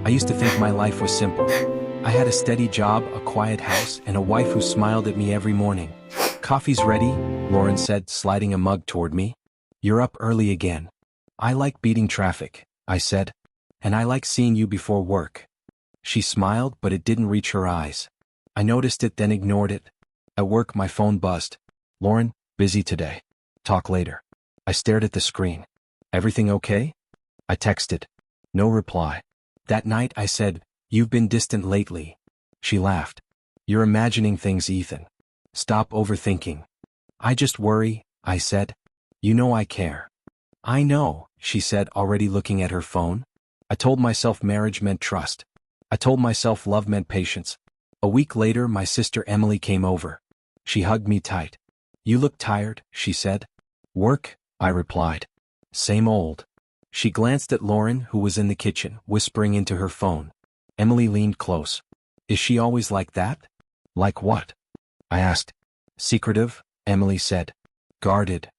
I used to think my life was simple. I had a steady job, a quiet house, and a wife who smiled at me every morning. Coffee's ready, Lauren said, sliding a mug toward me. You're up early again. I like beating traffic, I said. And I like seeing you before work. She smiled, but it didn't reach her eyes. I noticed it, then ignored it. At work, my phone buzzed. Lauren, busy today. Talk later. I stared at the screen. Everything okay? I texted. No reply. That night I said, you've been distant lately. She laughed. You're imagining things, Ethan. Stop overthinking. I just worry, I said. You know I care. I know, she said, already looking at her phone. I told myself marriage meant trust. I told myself love meant patience. A week later, my sister Emily came over. She hugged me tight. You look tired, she said. Work, I replied. Same old. She glanced at Lauren, who was in the kitchen, whispering into her phone. Emily leaned close. Is she always like that? Like what? I asked. Secretive, Emily said. Guarded.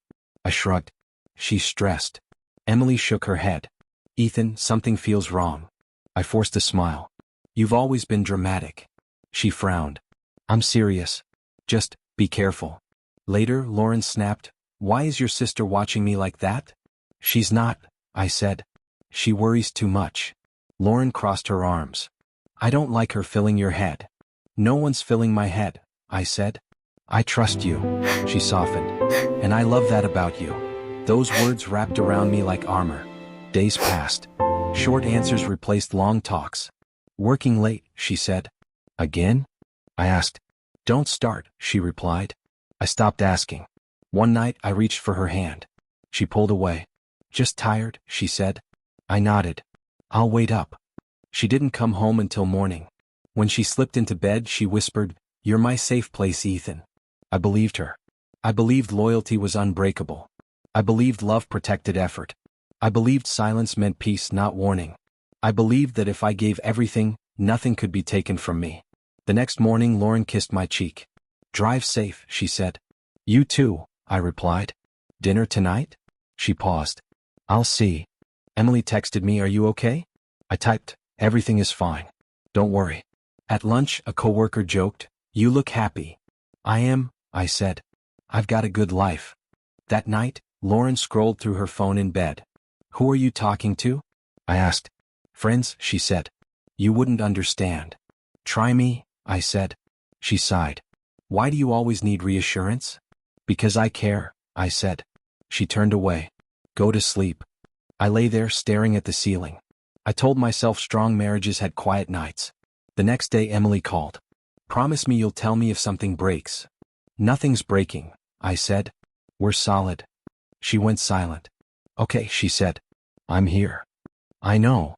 I shrugged. She's stressed. Emily shook her head. Ethan, something feels wrong. I forced a smile. You've always been dramatic. She frowned. I'm serious. Just, be careful. Later, Lauren snapped. Why is your sister watching me like that? She's not, I said. She worries too much. Lauren crossed her arms. I don't like her filling your head. No one's filling my head, I said. I trust you, she softened. And I love that about you. Those words wrapped around me like armor. Days passed. Short answers replaced long talks. Working late, she said. Again? I asked. Don't start, she replied. I stopped asking. One night, I reached for her hand. She pulled away. Just tired, she said. I nodded. I'll wait up. She didn't come home until morning. When she slipped into bed, she whispered, You're my safe place, Ethan. I believed her. I believed loyalty was unbreakable. I believed love protected effort. I believed silence meant peace, not warning. I believed that if I gave everything, nothing could be taken from me. The next morning, Lauren kissed my cheek. Drive safe, she said. You too, I replied. Dinner tonight? She paused. I'll see. Emily texted me, Are you okay? I typed, Everything is fine. Don't worry. At lunch, a coworker joked, You look happy. I am, I said. I've got a good life. That night, Lauren scrolled through her phone in bed. Who are you talking to? I asked. Friends, she said. You wouldn't understand. Try me, I said. She sighed. Why do you always need reassurance? Because I care, I said. She turned away. Go to sleep. I lay there staring at the ceiling. I told myself strong marriages had quiet nights. The next day Emily called. Promise me you'll tell me if something breaks. Nothing's breaking, I said. We're solid. She went silent. Okay, she said. I'm here. I know.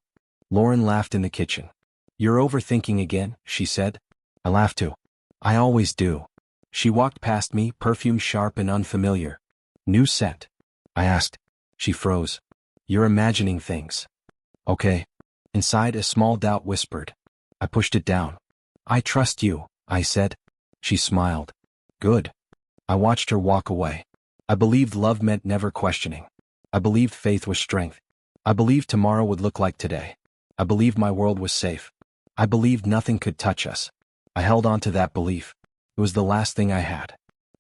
Lauren laughed in the kitchen. You're overthinking again, she said. I laughed too. I always do. She walked past me, perfume sharp and unfamiliar. New scent. I asked. She froze. You're imagining things. Okay. Inside, a small doubt whispered. I pushed it down. I trust you, I said. She smiled. Good. I watched her walk away. I believed love meant never questioning. I believed faith was strength. I believed tomorrow would look like today. I believed my world was safe. I believed nothing could touch us. I held on to that belief. It was the last thing I had.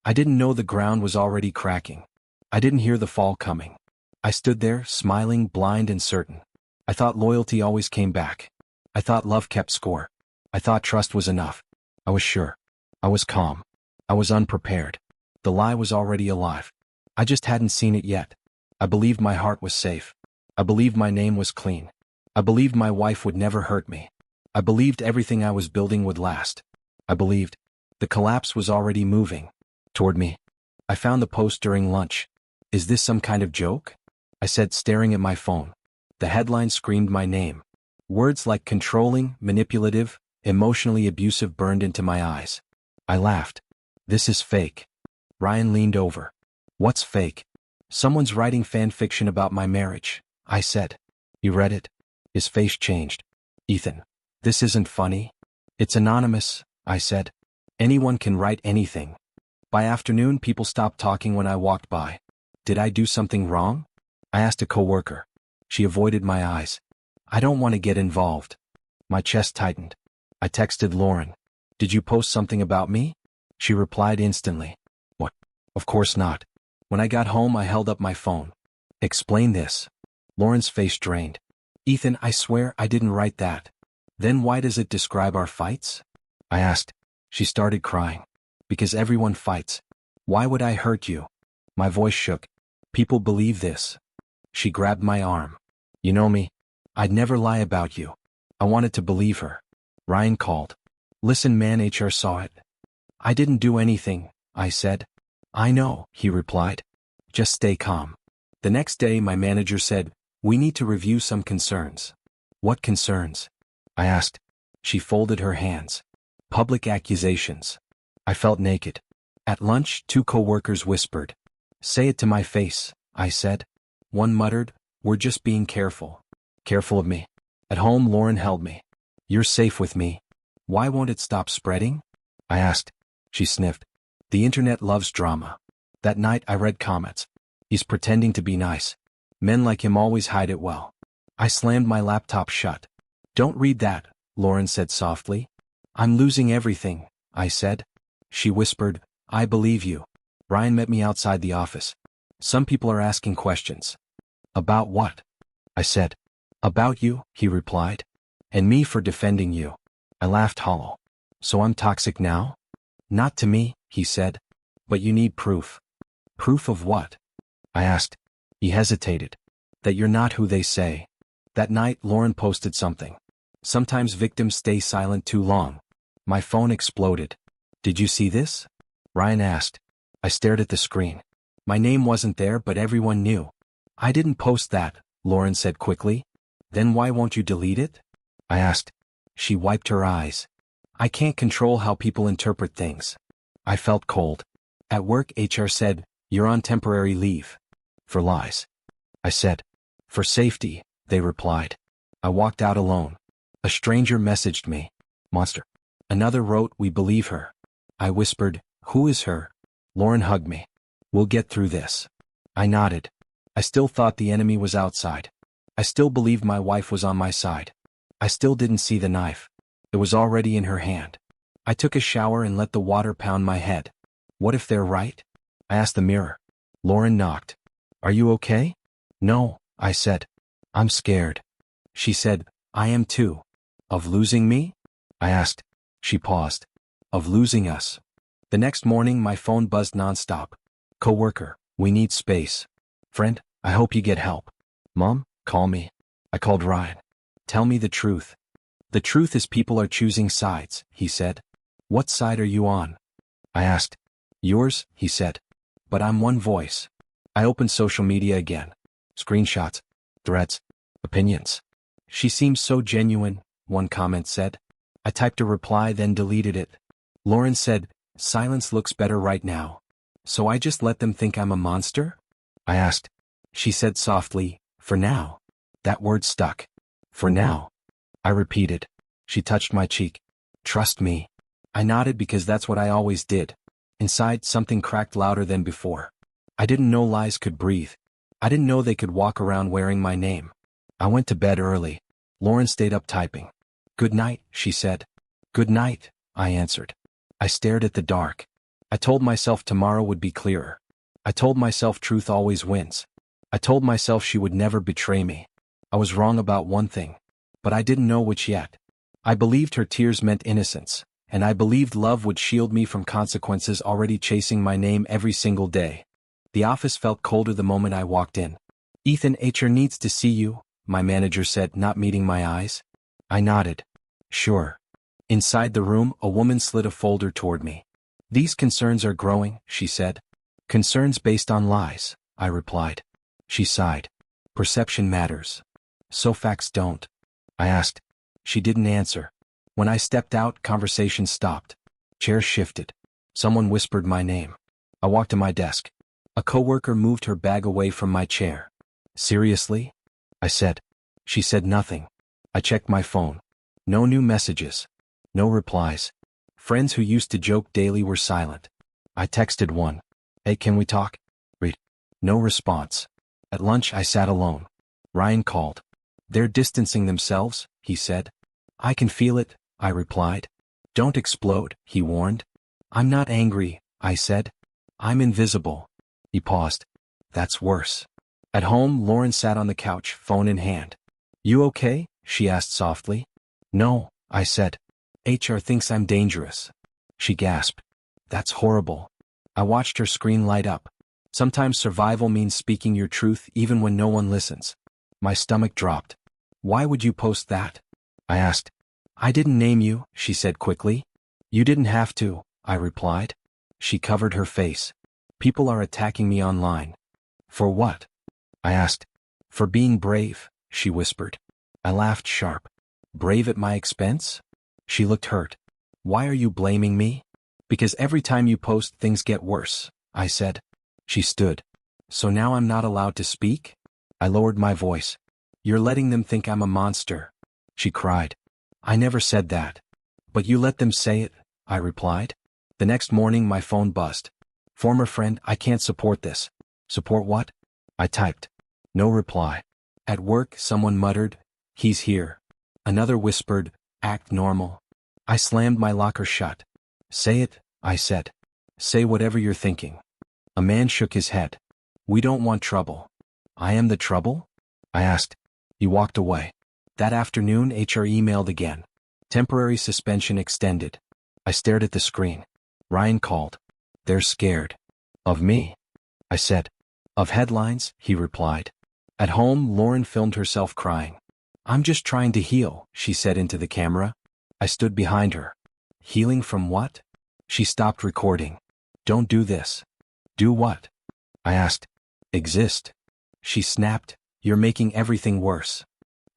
I didn't know the ground was already cracking. I didn't hear the fall coming. I stood there, smiling, blind and certain. I thought loyalty always came back. I thought love kept score. I thought trust was enough. I was sure. I was calm. I was unprepared. The lie was already alive. I just hadn't seen it yet. I believed my heart was safe. I believed my name was clean. I believed my wife would never hurt me. I believed everything I was building would last. I believed. The collapse was already moving. Toward me. I found the post during lunch. Is this some kind of joke? I said, staring at my phone. The headline screamed my name. Words like controlling, manipulative, emotionally abusive burned into my eyes. I laughed. This is fake. Ryan leaned over. What's fake? Someone's writing fan fiction about my marriage, I said. You read it? His face changed. Ethan, this isn't funny. It's anonymous, I said. Anyone can write anything. By afternoon, people stopped talking when I walked by. Did I do something wrong? I asked a coworker. She avoided my eyes. I don't want to get involved. My chest tightened. I texted Lauren. Did you post something about me? She replied instantly. What? Of course not. When I got home, I held up my phone. Explain this. Lauren's face drained. Ethan, I swear I didn't write that. Then why does it describe our fights? I asked. She started crying. Because everyone fights. Why would I hurt you? My voice shook. People believe this. She grabbed my arm. You know me. I'd never lie about you. I wanted to believe her. Ryan called. Listen, man, HR saw it. I didn't do anything, I said. I know, he replied. Just stay calm. The next day my manager said, we need to review some concerns. What concerns? I asked. She folded her hands. Public accusations. I felt naked. At lunch, 2 coworkers whispered. Say it to my face, I said. One muttered, we're just being careful. Careful of me. At home, Lauren held me. You're safe with me. Why won't it stop spreading? I asked. She sniffed. The internet loves drama. That night I read comments. He's pretending to be nice. Men like him always hide it well. I slammed my laptop shut. Don't read that, Lauren said softly. I'm losing everything, I said. She whispered, I believe you. Ryan met me outside the office. Some people are asking questions. About what? I said. About you, he replied. And me for defending you. I laughed hollow. So I'm toxic now? Not to me, he said. But you need proof. Proof of what? I asked. He hesitated. That you're not who they say. That night, Lauren posted something. Sometimes victims stay silent too long. My phone exploded. Did you see this? Ryan asked. I stared at the screen. My name wasn't there, but everyone knew. I didn't post that, Lauren said quickly. Then why won't you delete it? I asked. She wiped her eyes. I can't control how people interpret things. I felt cold. At work, HR said, you're on temporary leave. For lies. I said. For safety, they replied. I walked out alone. A stranger messaged me. Monster. Another wrote, we believe her. I whispered, who is her? Lauren hugged me. We'll get through this. I nodded. I still thought the enemy was outside. I still believed my wife was on my side. I still didn't see the knife. It was already in her hand. I took a shower and let the water pound my head. What if they're right? I asked the mirror. Lauren knocked. Are you okay? No, I said. I'm scared. She said, I am too. Of losing me? I asked. She paused. Of losing us. The next morning my phone buzzed nonstop. Coworker, we need space. Friend, I hope you get help. Mom, call me. I called Ryan. Tell me the truth. The truth is people are choosing sides, he said. What side are you on? I asked. Yours, he said. But I'm one voice. I opened social media again. Screenshots, threads, opinions. She seems so genuine, one comment said. I typed a reply, then deleted it. Lauren said, silence looks better right now. So I just let them think I'm a monster? I asked. She said softly, for now. That word stuck. For now. I repeated. She touched my cheek. Trust me. I nodded because that's what I always did. Inside, something cracked louder than before. I didn't know lies could breathe. I didn't know they could walk around wearing my name. I went to bed early. Lauren stayed up typing. Good night, she said. Good night, I answered. I stared at the dark. I told myself tomorrow would be clearer. I told myself truth always wins. I told myself she would never betray me. I was wrong about one thing. But I didn't know which yet. I believed her tears meant innocence, and I believed love would shield me from consequences already chasing my name every single day. The office felt colder the moment I walked in. Ethan, HR needs to see you, my manager said, not meeting my eyes. I nodded. Sure. Inside the room, a woman slid a folder toward me. These concerns are growing, she said. Concerns based on lies, I replied. She sighed. Perception matters. So facts don't. I asked. She didn't answer. When I stepped out, conversation stopped. Chairs shifted. Someone whispered my name. I walked to my desk. A coworker moved her bag away from my chair. Seriously? I said. She said nothing. I checked my phone. No new messages. No replies. Friends who used to joke daily were silent. I texted one. Hey, can we talk? Read. No response. At lunch, I sat alone. Ryan called. They're distancing themselves, he said. I can feel it, I replied. Don't explode, he warned. I'm not angry, I said. I'm invisible. He paused. That's worse. At home, Lauren sat on the couch, phone in hand. You okay? She asked softly. No, I said. HR thinks I'm dangerous. She gasped. That's horrible. I watched her screen light up. Sometimes survival means speaking your truth even when no one listens. My stomach dropped. Why would you post that? I asked. I didn't name you, she said quickly. You didn't have to, I replied. She covered her face. People are attacking me online. For what? I asked. For being brave, she whispered. I laughed sharp. Brave at my expense? She looked hurt. Why are you blaming me? Because every time you post things get worse, I said. She stood. So now I'm not allowed to speak? I lowered my voice. You're letting them think I'm a monster. She cried. I never said that. But you let them say it, I replied. The next morning my phone buzzed. Former friend, I can't support this. Support what? I typed. No reply. At work, someone muttered, he's here. Another whispered, act normal. I slammed my locker shut. Say it, I said. Say whatever you're thinking. A man shook his head. We don't want trouble. I am the trouble? I asked. He walked away. That afternoon, HR emailed again. Temporary suspension extended. I stared at the screen. Ryan called. They're scared. Of me? I said. Of headlines, he replied. At home, Lauren filmed herself crying. I'm just trying to heal, she said into the camera. I stood behind her. Healing from what? She stopped recording. Don't do this. Do what? I asked. Exist. She snapped. You're making everything worse.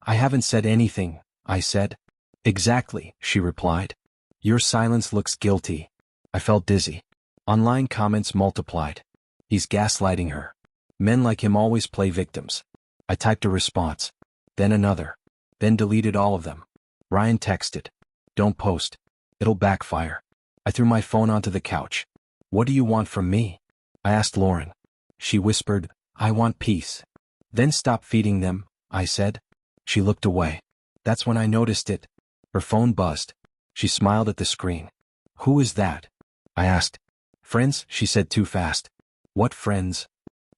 I haven't said anything, I said. Exactly, she replied. Your silence looks guilty. I felt dizzy. Online comments multiplied. He's gaslighting her. Men like him always play victims. I typed a response. Then another. Then deleted all of them. Ryan texted. Don't post. It'll backfire. I threw my phone onto the couch. What do you want from me? I asked Lauren. She whispered, I want peace. Then stop feeding them, I said. She looked away. That's when I noticed it. Her phone buzzed. She smiled at the screen. Who is that? I asked. Friends, she said too fast. What friends?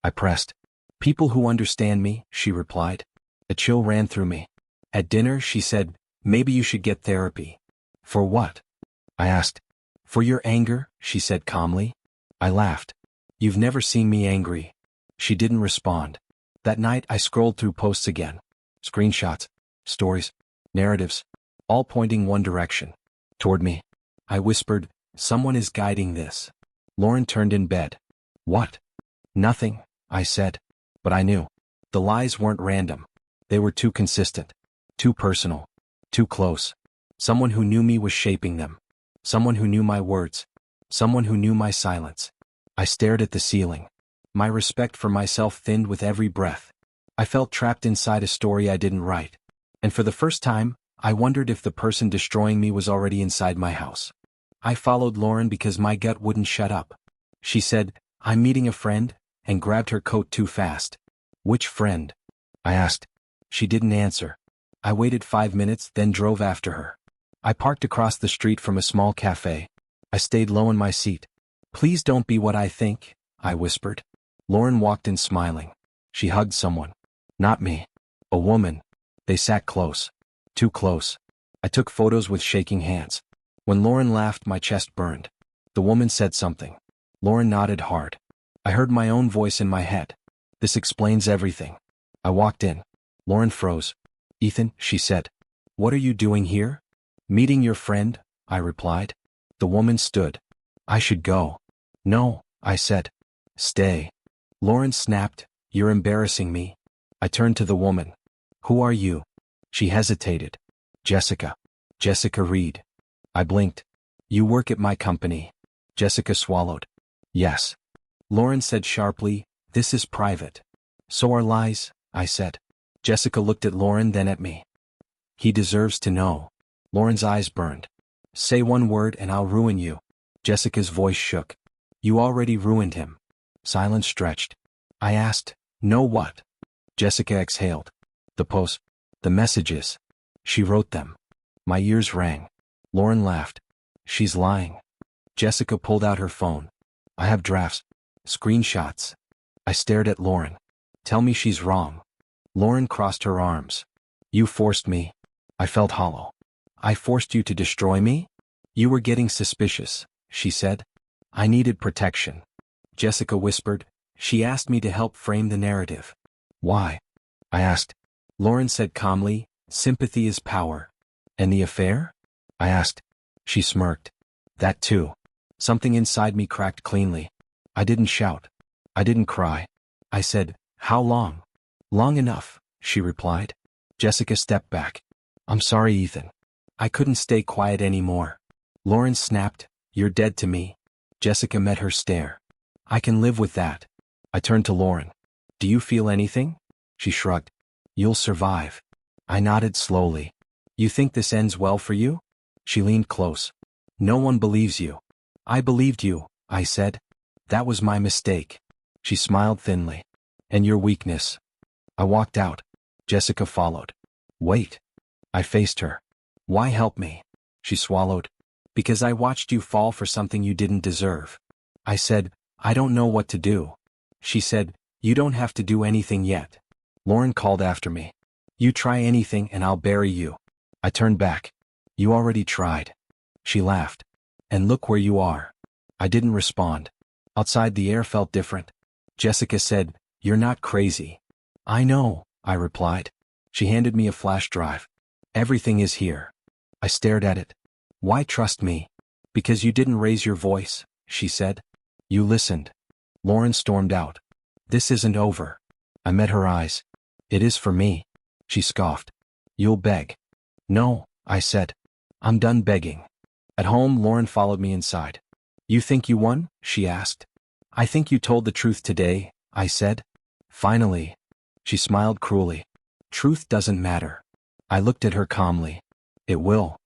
I pressed. People who understand me, she replied. A chill ran through me. At dinner, she said, maybe you should get therapy. For what? I asked. For your anger, she said calmly. I laughed. You've never seen me angry. She didn't respond. That night I scrolled through posts again. Screenshots, stories, narratives, all pointing one direction. Toward me. I whispered, someone is guiding this. Lauren turned in bed. What? Nothing, I said. But I knew. The lies weren't random. They were too consistent. Too personal. Too close. Someone who knew me was shaping them. Someone who knew my words. Someone who knew my silence. I stared at the ceiling. My respect for myself thinned with every breath. I felt trapped inside a story I didn't write. And for the first time, I wondered if the person destroying me was already inside my house. I followed Lauren because my gut wouldn't shut up. She said, I'm meeting a friend, and grabbed her coat too fast. Which friend? I asked. She didn't answer. I waited 5 minutes, then drove after her. I parked across the street from a small cafe. I stayed low in my seat. Please don't be what I think, I whispered. Lauren walked in smiling. She hugged someone. Not me. A woman. They sat close. Too close. I took photos with shaking hands. When Lauren laughed, my chest burned. The woman said something. Lauren nodded hard. I heard my own voice in my head. This explains everything. I walked in. Lauren froze. Ethan, she said. What are you doing here? Meeting your friend, I replied. The woman stood. I should go. No, I said. Stay. Lauren snapped. You're embarrassing me. I turned to the woman. Who are you? She hesitated. Jessica. Jessica Reed. I blinked. You work at my company. Jessica swallowed. Yes. Lauren said sharply, this is private. So are lies, I said. Jessica looked at Lauren, then at me. He deserves to know. Lauren's eyes burned. Say one word and I'll ruin you. Jessica's voice shook. You already ruined him. Silence stretched. I asked, know what? Jessica exhaled. The posts. The messages. She wrote them. My ears rang. Lauren laughed. She's lying. Jessica pulled out her phone. I have drafts. Screenshots. I stared at Lauren. Tell me she's wrong. Lauren crossed her arms. You forced me. I felt hollow. I forced you to destroy me? You were getting suspicious, she said. I needed protection. Jessica whispered. She asked me to help frame the narrative. Why? I asked. Lauren said calmly, sympathy is power. And the affair? I asked. She smirked. That too. Something inside me cracked cleanly. I didn't shout. I didn't cry. I said, how long? Long enough, she replied. Jessica stepped back. I'm sorry, Ethan. I couldn't stay quiet anymore. Lauren snapped, you're dead to me. Jessica met her stare. I can live with that. I turned to Lauren. Do you feel anything? She shrugged. You'll survive. I nodded slowly. You think this ends well for you? She leaned close. No one believes you. I believed you, I said. That was my mistake. She smiled thinly. And your weakness. I walked out. Jessica followed. Wait. I faced her. Why help me? She swallowed. Because I watched you fall for something you didn't deserve. I said, I don't know what to do. She said, you don't have to do anything yet. Lauren called after me. You try anything and I'll bury you. I turned back. You already tried. She laughed. And look where you are. I didn't respond. Outside the air felt different. Jessica said, you're not crazy. I know, I replied. She handed me a flash drive. Everything is here. I stared at it. Why trust me? Because you didn't raise your voice, she said. You listened. Lauren stormed out. This isn't over. I met her eyes. It is for me. She scoffed. You'll beg. No, I said. I'm done begging. At home, Lauren followed me inside. You think you won? She asked. I think you told the truth today, I said. Finally. She smiled cruelly. Truth doesn't matter. I looked at her calmly. It will.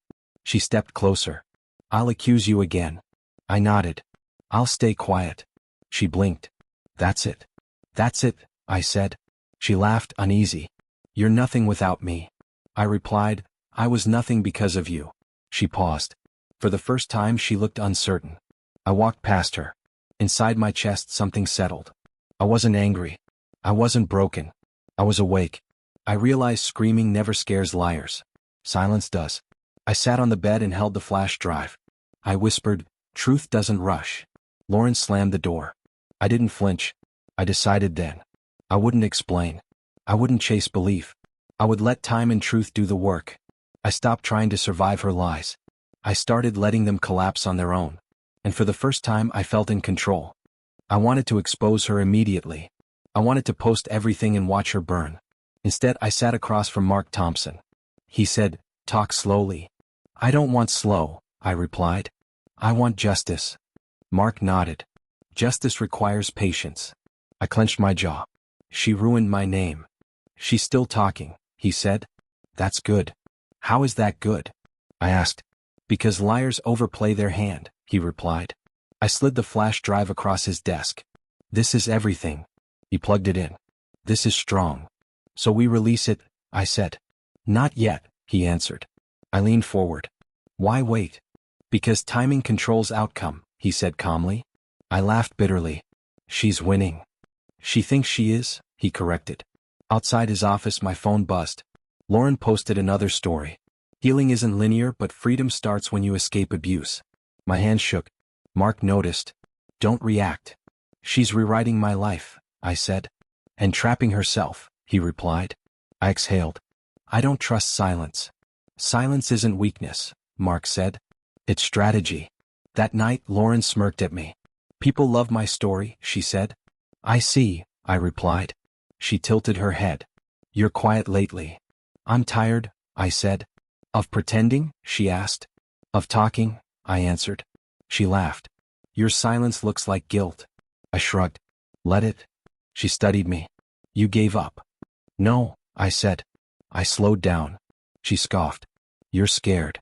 She stepped closer. I'll accuse you again. I nodded. I'll stay quiet. She blinked. That's it. That's it, I said. She laughed, uneasy. You're nothing without me. I replied, I was nothing because of you. She paused. For the first time she looked uncertain. I walked past her. Inside my chest something settled. I wasn't angry. I wasn't broken. I was awake. I realized screaming never scares liars. Silence does. I sat on the bed and held the flash drive. I whispered, truth doesn't rush. Lauren slammed the door. I didn't flinch. I decided then. I wouldn't explain. I wouldn't chase belief. I would let time and truth do the work. I stopped trying to survive her lies. I started letting them collapse on their own. And for the first time I felt in control. I wanted to expose her immediately. I wanted to post everything and watch her burn. Instead I sat across from Mark Thompson. He said, talk slowly. I don't want slow, I replied. I want justice. Mark nodded. Justice requires patience. I clenched my jaw. She ruined my name. She's still talking, he said. That's good. How is that good? I asked. Because liars overplay their hand, he replied. I slid the flash drive across his desk. This is everything. He plugged it in. This is strong. So we release it, I said. Not yet, he answered. I leaned forward. Why wait? Because timing controls outcome, he said calmly. I laughed bitterly. She's winning. She thinks she is, he corrected. Outside his office my phone buzzed. Lauren posted another story. Healing isn't linear, but freedom starts when you escape abuse. My hand shook. Mark noticed. Don't react. She's rewriting my life, I said. And trapping herself, he replied. I exhaled. I don't trust silence. Silence isn't weakness, Mark said. It's strategy. That night Lauren smirked at me. People love my story, she said. I see, I replied. She tilted her head. You're quiet lately. I'm tired, I said. Of pretending? She asked. Of talking? I answered. She laughed. Your silence looks like guilt. I shrugged. Let it. She studied me. You gave up. No, I said. I slowed down. She scoffed. You're scared.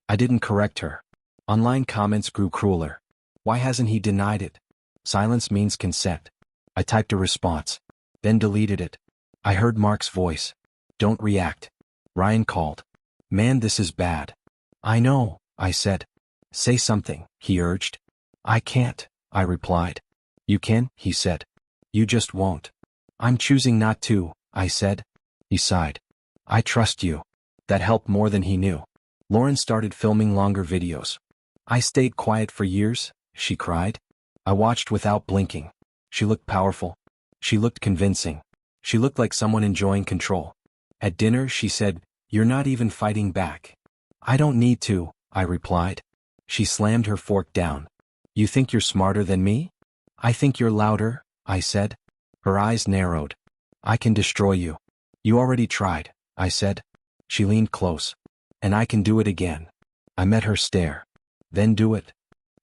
I didn't correct her. Online comments grew crueler. Why hasn't he denied it? Silence means consent. I typed a response. Then deleted it. I heard Mark's voice. Don't react. Ryan called. Man, this is bad. I know, I said. Say something, he urged. I can't, I replied. You can, he said. You just won't. I'm choosing not to, I said. He sighed. I trust you. That helped more than he knew. Lauren started filming longer videos. I stayed quiet for years, she cried. I watched without blinking. She looked powerful. She looked convincing. She looked like someone enjoying control. At dinner, she said, "You're not even fighting back." "I don't need to," I replied. She slammed her fork down. "You think you're smarter than me?" "I think you're louder," I said. Her eyes narrowed. "I can destroy you." "You already tried," I said. She leaned close. "And I can do it again." I met her stare. "Then do it."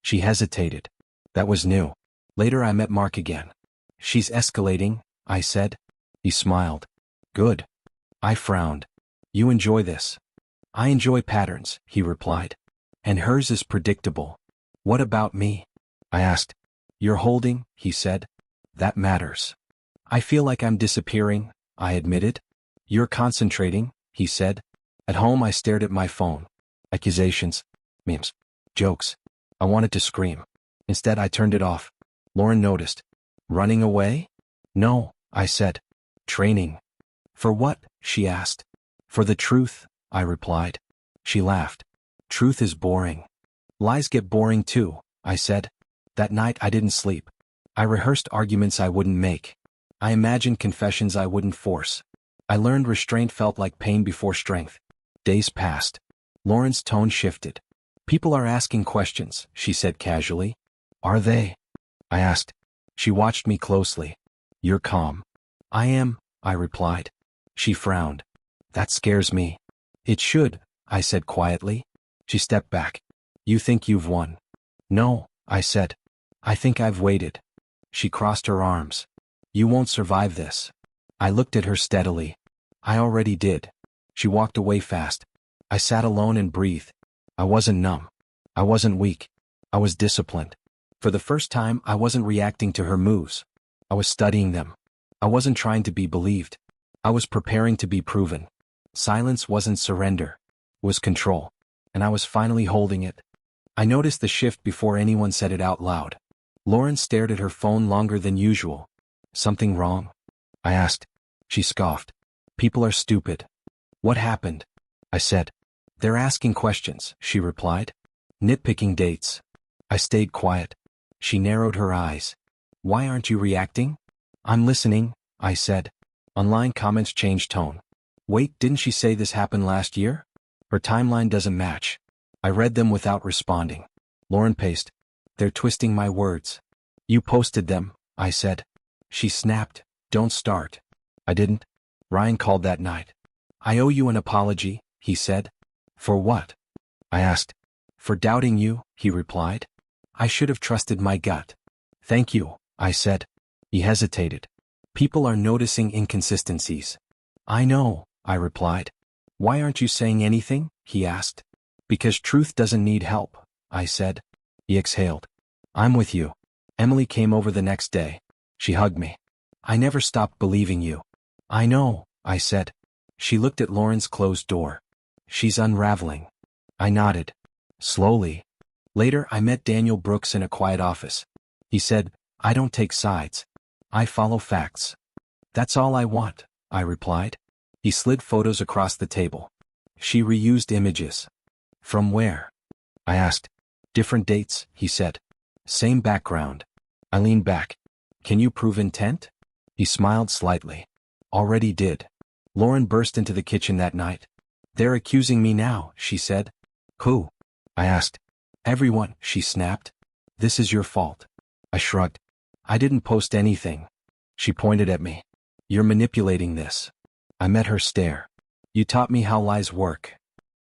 She hesitated. That was new. Later I met Mark again. "She's escalating," I said. He smiled. "Good." I frowned. "You enjoy this." "I enjoy patterns," he replied. "And hers is predictable." "What about me?" I asked. "You're holding," he said. "That matters." "I feel like I'm disappearing," I admitted. "You're concentrating," he said. At home I stared at my phone. Accusations, memes, jokes. I wanted to scream. Instead I turned it off. Lauren noticed. "Running away?" "No," I said. "Training." "For what?" she asked. "For the truth," I replied. She laughed. "Truth is boring." "Lies get boring too," I said. That night I didn't sleep. I rehearsed arguments I wouldn't make. I imagined confessions I wouldn't force. I learned restraint felt like pain before strength. Days passed. Lauren's tone shifted. "People are asking questions," she said casually. "Are they?" I asked. She watched me closely. "You're calm." "I am," I replied. She frowned. "That scares me." "It should," I said quietly. She stepped back. "You think you've won?" "No," I said. "I think I've waited." She crossed her arms. "You won't survive this." I looked at her steadily. "I already did." She walked away fast. I sat alone and breathed. I wasn't numb. I wasn't weak. I was disciplined. For the first time, I wasn't reacting to her moves. I was studying them. I wasn't trying to be believed. I was preparing to be proven. Silence wasn't surrender. It was control. And I was finally holding it. I noticed the shift before anyone said it out loud. Lauren stared at her phone longer than usual. "Something wrong?" I asked. She scoffed. "People are stupid." "What happened?" I said. "They're asking questions," she replied. "Nitpicking dates." I stayed quiet. She narrowed her eyes. "Why aren't you reacting?" "I'm listening," I said. Online comments changed tone. "Wait, didn't she say this happened last year?" "Her timeline doesn't match." I read them without responding. Lauren paced. "They're twisting my words." "You posted them," I said. She snapped. "Don't start." I didn't. Ryan called that night. "I owe you an apology," he said. "For what?" I asked. "For doubting you," he replied. "I should have trusted my gut." "Thank you," I said. He hesitated. "People are noticing inconsistencies." "I know," I replied. "Why aren't you saying anything?" he asked. "Because truth doesn't need help," I said. He exhaled. "I'm with you." Emily came over the next day. She hugged me. "I never stopped believing you." "I know," I said. She looked at Lauren's closed door. "She's unraveling." I nodded. Slowly. Later I met Daniel Brooks in a quiet office. He said, "I don't take sides. I follow facts." "That's all I want," I replied. He slid photos across the table. "She reused images." "From where?" I asked. "Different dates," he said. "Same background." I leaned back. "Can you prove intent?" He smiled slightly. "Already did." Lauren burst into the kitchen that night. "They're accusing me now," she said. "Who?" I asked. "Everyone," she snapped. "This is your fault." I shrugged. "I didn't post anything." She pointed at me. "You're manipulating this." I met her stare. "You taught me how lies work."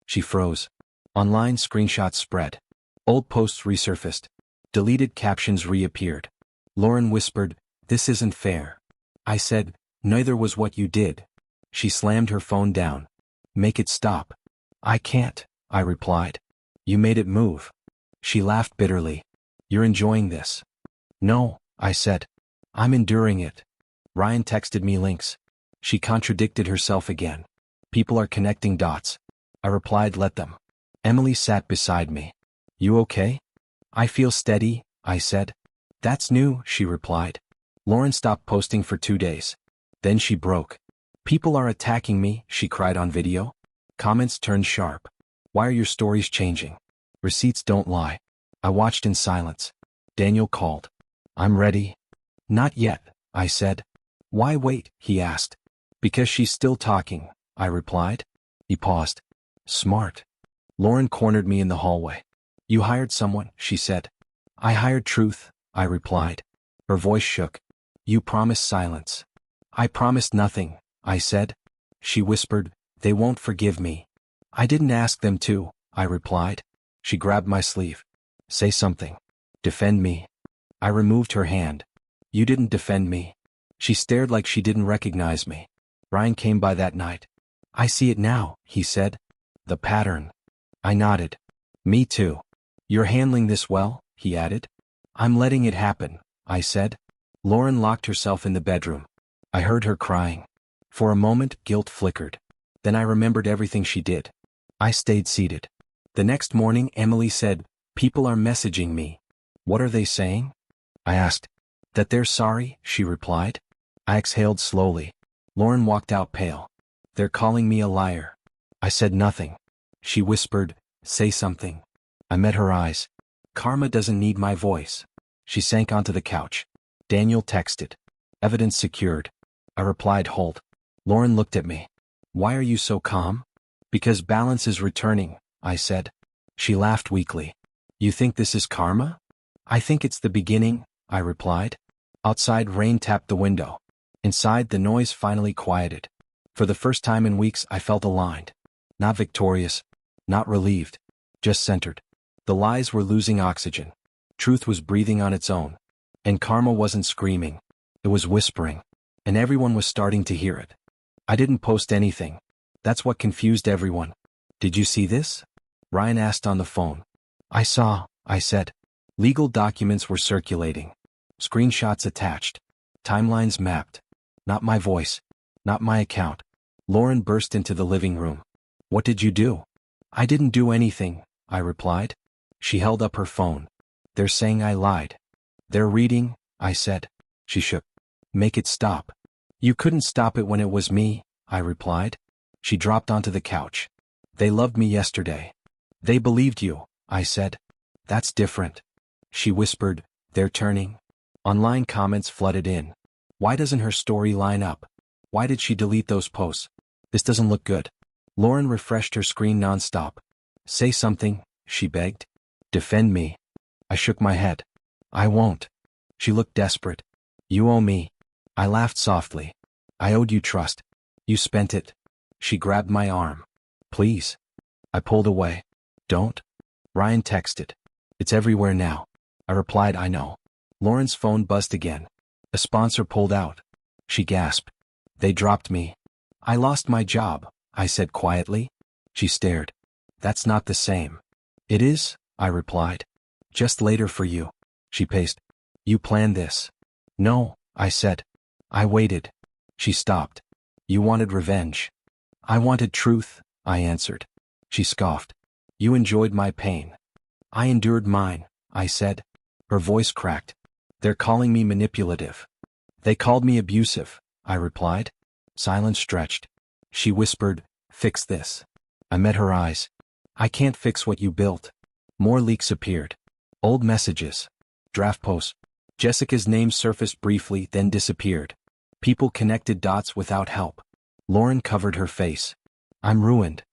She froze. Online screenshots spread. Old posts resurfaced. Deleted captions reappeared. Lauren whispered, "This isn't fair." I said, "Neither was what you did." She slammed her phone down. "Make it stop." "I can't," I replied. "You made it move." She laughed bitterly. "You're enjoying this." "No," I said. "I'm enduring it." Ryan texted me links. She contradicted herself again. "People are connecting dots." I replied, "Let them." Emily sat beside me. You okay? I feel steady, I said. That's new, she replied. Lauren stopped posting for 2 days. Then she broke. People are attacking me, she cried on video. Comments turned sharp. Why are your stories changing? Receipts don't lie. I watched in silence. Daniel called. I'm ready. Not yet, I said. Why wait? He asked. Because she's still talking, I replied. He paused. Smart. Lauren cornered me in the hallway. You hired someone, she said. I hired truth, I replied. Her voice shook. You promised silence. I promised nothing, I said. She whispered, they won't forgive me. I didn't ask them to, I replied. She grabbed my sleeve. Say something. Defend me. I removed her hand. You didn't defend me. She stared like she didn't recognize me. Ryan came by that night. I see it now, he said. The pattern. I nodded. Me too. You're handling this well, he added. I'm letting it happen, I said. Lauren locked herself in the bedroom. I heard her crying. For a moment, guilt flickered. Then I remembered everything she did. I stayed seated. The next morning, Emily said, people are messaging me. What are they saying? I asked. That they're sorry, she replied. I exhaled slowly. Lauren walked out pale. They're calling me a liar. I said nothing. She whispered, say something. I met her eyes. Karma doesn't need my voice. She sank onto the couch. Daniel texted. Evidence secured. I replied, hold. Lauren looked at me. Why are you so calm? Because balance is returning, I said. She laughed weakly. You think this is karma? I think it's the beginning, I replied. Outside, rain tapped the window. Inside, the noise finally quieted. For the first time in weeks, I felt aligned. Not victorious, not relieved, just centered. The lies were losing oxygen. Truth was breathing on its own. And karma wasn't screaming. It was whispering. And everyone was starting to hear it. I didn't post anything. That's what confused everyone. Did you see this? Ryan asked on the phone. I saw, I said. Legal documents were circulating. Screenshots attached. Timelines mapped. Not my voice. Not my account. Lauren burst into the living room. What did you do? I didn't do anything, I replied. She held up her phone. They're saying I lied. They're reading, I said. She shook. Make it stop. You couldn't stop it when it was me, I replied. She dropped onto the couch. They loved me yesterday. They believed you, I said. That's different. She whispered, they're turning. Online comments flooded in. Why doesn't her story line up? Why did she delete those posts? This doesn't look good. Lauren refreshed her screen nonstop. Say something, she begged. Defend me. I shook my head. I won't. She looked desperate. You owe me. I laughed softly. I owed you trust. You spent it. She grabbed my arm. Please. I pulled away. Don't. Ryan texted. It's everywhere now. I replied, I know. Lauren's phone buzzed again. A sponsor pulled out. She gasped. They dropped me. I lost my job, I said quietly. She stared. That's not the same. It is, I replied. Just later for you. She paced. You planned this. No, I said. I waited. She stopped. You wanted revenge. I wanted truth, I answered. She scoffed. You enjoyed my pain. I endured mine, I said. Her voice cracked. They're calling me manipulative. They called me abusive, I replied. Silence stretched. She whispered, fix this. I met her eyes. I can't fix what you built. More leaks appeared. Old messages. Draft posts. Jessica's name surfaced briefly, then disappeared. People connected dots without help. Lauren covered her face. I'm ruined.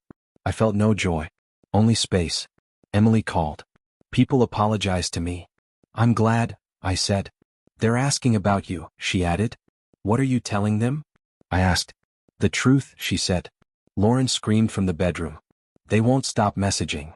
I felt no joy. Only space. Emily called. People apologized to me. I'm glad, I said. They're asking about you, she added. What are you telling them? I asked. The truth, she said. Lauren screamed from the bedroom. They won't stop messaging.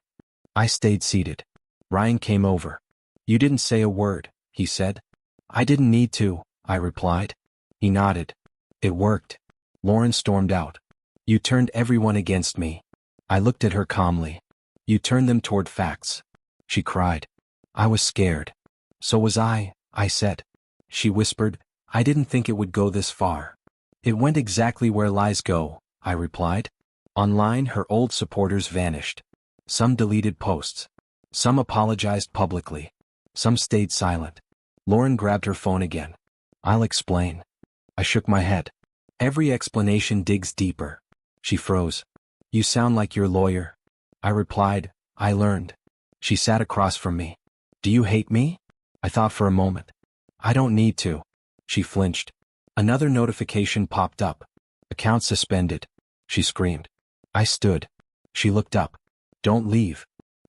I stayed seated. Ryan came over. You didn't say a word, he said. I didn't need to, I replied. He nodded. It worked. Lauren stormed out. You turned everyone against me. I looked at her calmly. You turned them toward facts. She cried. I was scared. So was I said. She whispered, I didn't think it would go this far. It went exactly where lies go, I replied. Online, her old supporters vanished. Some deleted posts. Some apologized publicly. Some stayed silent. Lauren grabbed her phone again. I'll explain. I shook my head. Every explanation digs deeper. She froze. You sound like your lawyer. I replied, I learned. She sat across from me. Do you hate me? I thought for a moment. I don't need to. She flinched. Another notification popped up. Account suspended. She screamed. I stood. She looked up. Don't leave.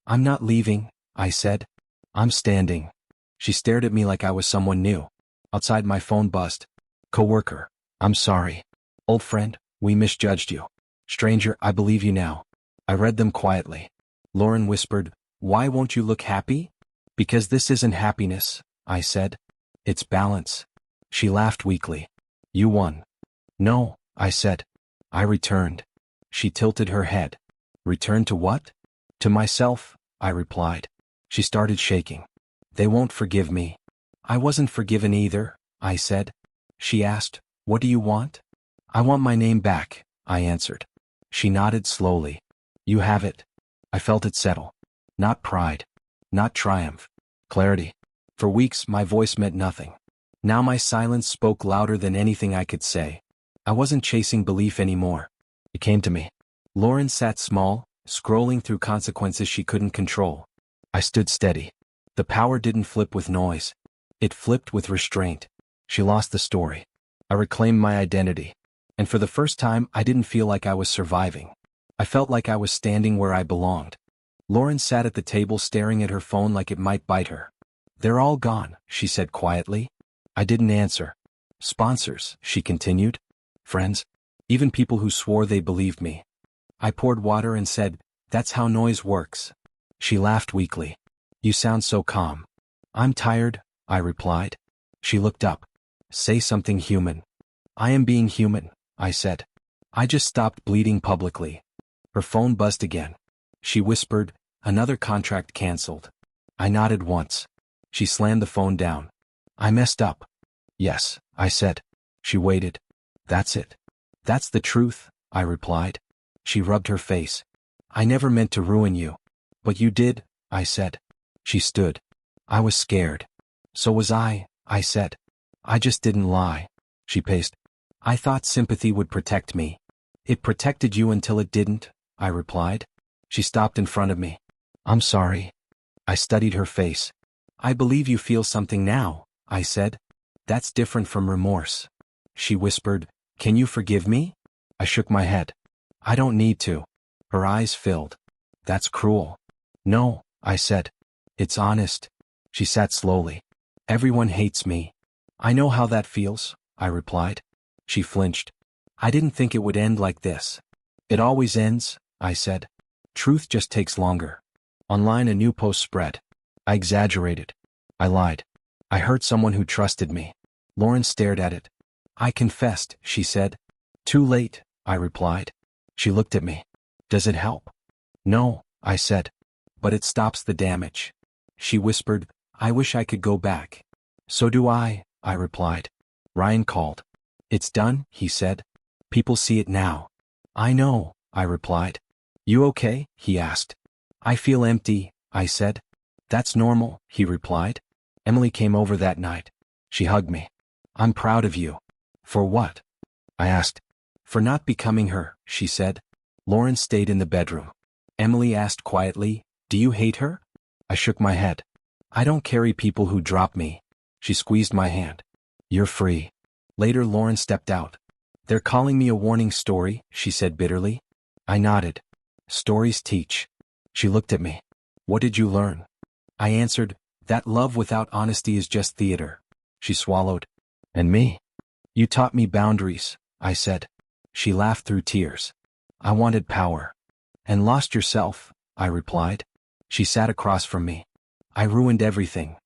I'm not leaving, I said. I'm standing. She stared at me like I was someone new. Outside, my phone buzzed. Coworker. I'm sorry. Old friend, we misjudged you. Stranger, I believe you now. I read them quietly. Lauren whispered, why won't you look happy? Because this isn't happiness, I said. It's balance. She laughed weakly. You won. No, I said. I returned. She tilted her head. Return to what? To myself, I replied. She started shaking. They won't forgive me. I wasn't forgiven either, I said. She asked, what do you want? I want my name back, I answered. She nodded slowly. You have it. I felt it settle. Not pride. Not triumph. Clarity. For weeks, my voice meant nothing. Now my silence spoke louder than anything I could say. I wasn't chasing belief anymore. It came to me. Lauren sat small, scrolling through consequences she couldn't control. I stood steady. The power didn't flip with noise. It flipped with restraint. She lost the story. I reclaimed my identity. And for the first time, I didn't feel like I was surviving. I felt like I was standing where I belonged. Lauren sat at the table staring at her phone like it might bite her. They're all gone, she said quietly. I didn't answer. Sponsors, she continued. Friends. Even people who swore they believed me. I poured water and said, that's how noise works. She laughed weakly. You sound so calm. I'm tired, I replied. She looked up. Say something human. I am being human, I said. I just stopped bleeding publicly. Her phone buzzed again. She whispered, another contract canceled. I nodded once. She slammed the phone down. I messed up. Yes, I said. She waited. That's it. That's the truth, I replied. She rubbed her face. I never meant to ruin you. But you did, I said. She stood. I was scared. So was I said. I just didn't lie. She paced. I thought sympathy would protect me. It protected you until it didn't, I replied. She stopped in front of me. I'm sorry. I studied her face. I believe you feel something now, I said. That's different from remorse. She whispered, can you forgive me? I shook my head. I don't need to. Her eyes filled. That's cruel. No, I said. It's honest. She sat slowly. Everyone hates me. I know how that feels, I replied. She flinched. I didn't think it would end like this. It always ends, I said. Truth just takes longer. Online, a new post spread. I exaggerated. I lied. I hurt someone who trusted me. Lauren stared at it. I confessed, she said. Too late, I replied. She looked at me. Does it help? No, I said. But it stops the damage. She whispered, I wish I could go back. So do I replied. Ryan called. It's done, he said. People see it now. I know, I replied. You okay? He asked. I feel empty, I said. That's normal, he replied. Emily came over that night. She hugged me. I'm proud of you. For what? I asked. For not becoming her, she said. Lauren stayed in the bedroom. Emily asked quietly, do you hate her? I shook my head. I don't carry people who drop me. She squeezed my hand. You're free. Later, Lauren stepped out. They're calling me a warning story, she said bitterly. I nodded. Stories teach. She looked at me. What did you learn? I answered, that love without honesty is just theater. She swallowed. And me? You taught me boundaries, I said. She laughed through tears. I wanted power. And lost yourself, I replied. She sat across from me. I ruined everything.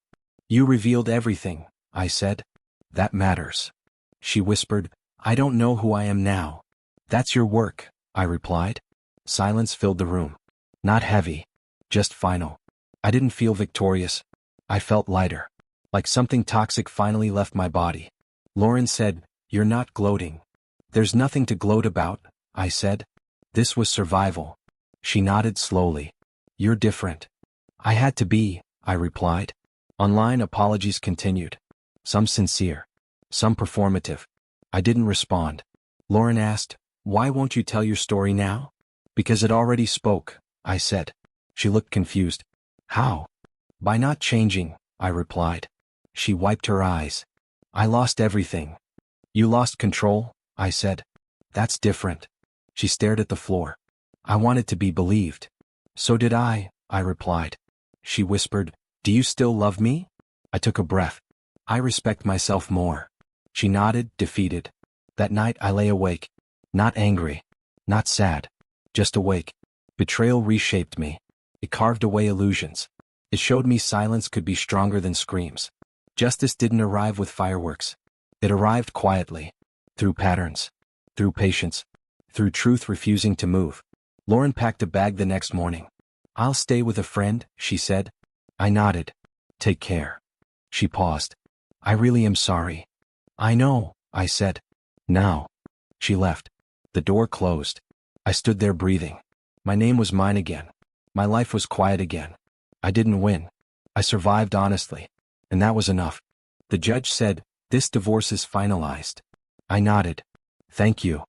You revealed everything, I said. That matters. She whispered, I don't know who I am now. That's your work, I replied. Silence filled the room. Not heavy. Just final. I didn't feel victorious. I felt lighter. Like something toxic finally left my body. Lauren said, you're not gloating. There's nothing to gloat about, I said. This was survival. She nodded slowly. You're different. I had to be, I replied. Online apologies continued. Some sincere. Some performative. I didn't respond. Lauren asked, "Why won't you tell your story now?" "Because it already spoke," I said. She looked confused. "How?" "By not changing," I replied. She wiped her eyes. "I lost everything." "You lost control," I said. "That's different." She stared at the floor. "I wanted to be believed." "So did I replied. She whispered, "Do you still love me?" I took a breath. "I respect myself more." She nodded, defeated. That night I lay awake. Not angry. Not sad. Just awake. Betrayal reshaped me. It carved away illusions. It showed me silence could be stronger than screams. Justice didn't arrive with fireworks. It arrived quietly. Through patterns. Through patience. Through truth refusing to move. Lauren packed a bag the next morning. "I'll stay with a friend," she said. I nodded. "Take care." She paused. "I really am sorry." "I know," I said. "Now." She left. The door closed. I stood there breathing. My name was mine again. My life was quiet again. I didn't win. I survived honestly. And that was enough. The judge said, "This divorce is finalized." I nodded. "Thank you."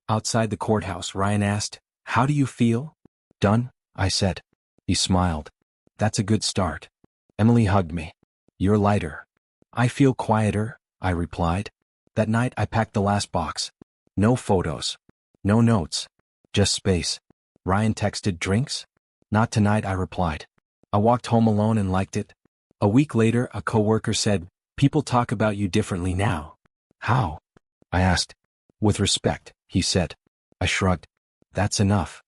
Outside the courthouse, Ryan asked, "How do you feel?" "Done," I said. He smiled. "That's a good start." Emily hugged me. "You're lighter." "I feel quieter," I replied. That night I packed the last box. No photos. No notes. Just space. Ryan texted, "Drinks?" "Not tonight," I replied. I walked home alone and liked it. A week later, a coworker said, "People talk about you differently now." "How?" I asked. "With respect," he said. I shrugged. "That's enough."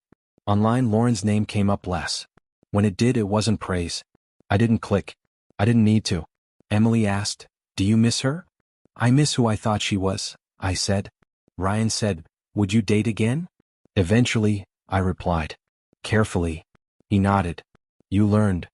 Online, Lauren's name came up less. When it did, it wasn't praise. I didn't click. I didn't need to. Emily asked, "Do you miss her?" "I miss who I thought she was," I said. Ryan said, "Would you date again?" "Eventually," I replied. Carefully. He nodded. "You learned."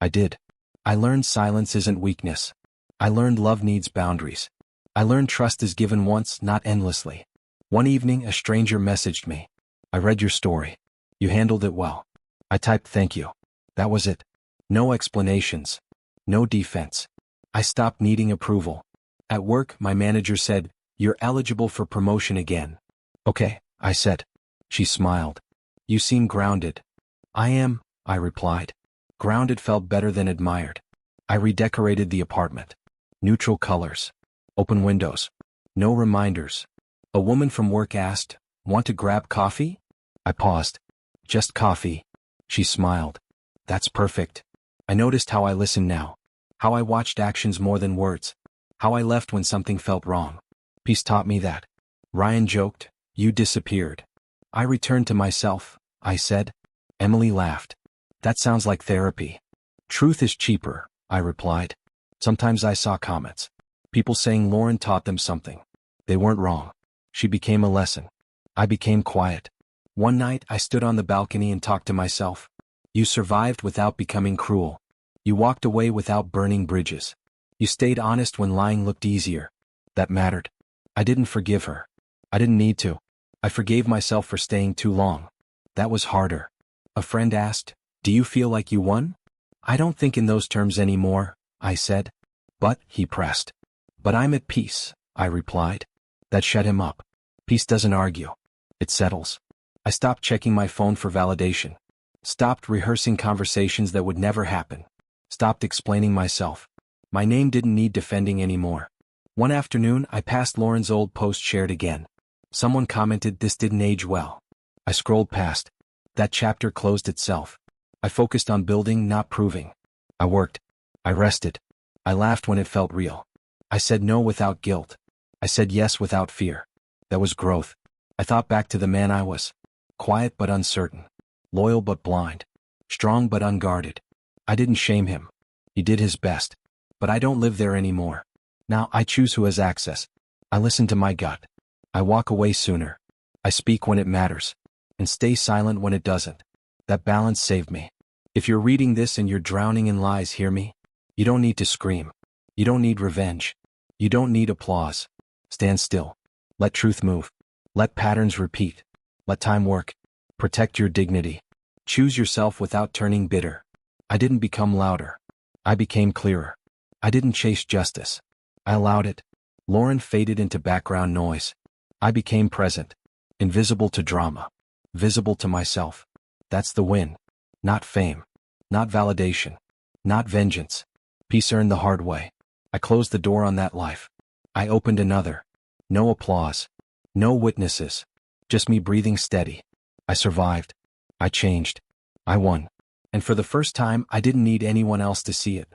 I did. I learned silence isn't weakness. I learned love needs boundaries. I learned trust is given once, not endlessly. One evening, a stranger messaged me. "I read your story. You handled it well." I typed, "Thank you." That was it. No explanations. No defense. I stopped needing approval. At work, my manager said, "You're eligible for promotion again." "Okay," I said. She smiled. "You seem grounded." "I am," I replied. Grounded felt better than admired. I redecorated the apartment. Neutral colors. Open windows. No reminders. A woman from work asked, "Want to grab coffee?" I paused. "Just coffee." She smiled. "That's perfect." I noticed how I listened now. How I watched actions more than words. How I left when something felt wrong. Peace taught me that. Ryan joked, "You disappeared." I returned to myself, I said. Emily laughed. "That sounds like therapy." "Truth is cheaper," I replied. Sometimes I saw comments. People saying Lauren taught them something. They weren't wrong. She became a lesson. I became quiet. One night I stood on the balcony and talked to myself. You survived without becoming cruel. You walked away without burning bridges. You stayed honest when lying looked easier. That mattered. I didn't forgive her. I didn't need to. I forgave myself for staying too long. That was harder. A friend asked, "Do you feel like you won?" "I don't think in those terms anymore," I said. "But," he pressed. "But I'm at peace," I replied. That shut him up. Peace doesn't argue. It settles. I stopped checking my phone for validation. Stopped rehearsing conversations that would never happen. Stopped explaining myself. My name didn't need defending anymore. One afternoon, I passed Lauren's old post shared again. Someone commented, "This didn't age well." I scrolled past. That chapter closed itself. I focused on building, not proving. I worked. I rested. I laughed when it felt real. I said no without guilt. I said yes without fear. That was growth. I thought back to the man I was. Quiet but uncertain. Loyal but blind. Strong but unguarded. I didn't shame him. He did his best. But I don't live there anymore. Now I choose who has access. I listen to my gut. I walk away sooner. I speak when it matters. And stay silent when it doesn't. That balance saved me. If you're reading this and you're drowning in lies, hear me. You don't need to scream. You don't need revenge. You don't need applause. Stand still. Let truth move. Let patterns repeat. Let time work. Protect your dignity. Choose yourself without turning bitter. I didn't become louder. I became clearer. I didn't chase justice. I allowed it. Lauren faded into background noise. I became present. Invisible to drama. Visible to myself. That's the win. Not fame. Not validation. Not vengeance. Peace earned the hard way. I closed the door on that life. I opened another. No applause. No witnesses. Just me breathing steady. I survived. I changed. I won. And for the first time, I didn't need anyone else to see it.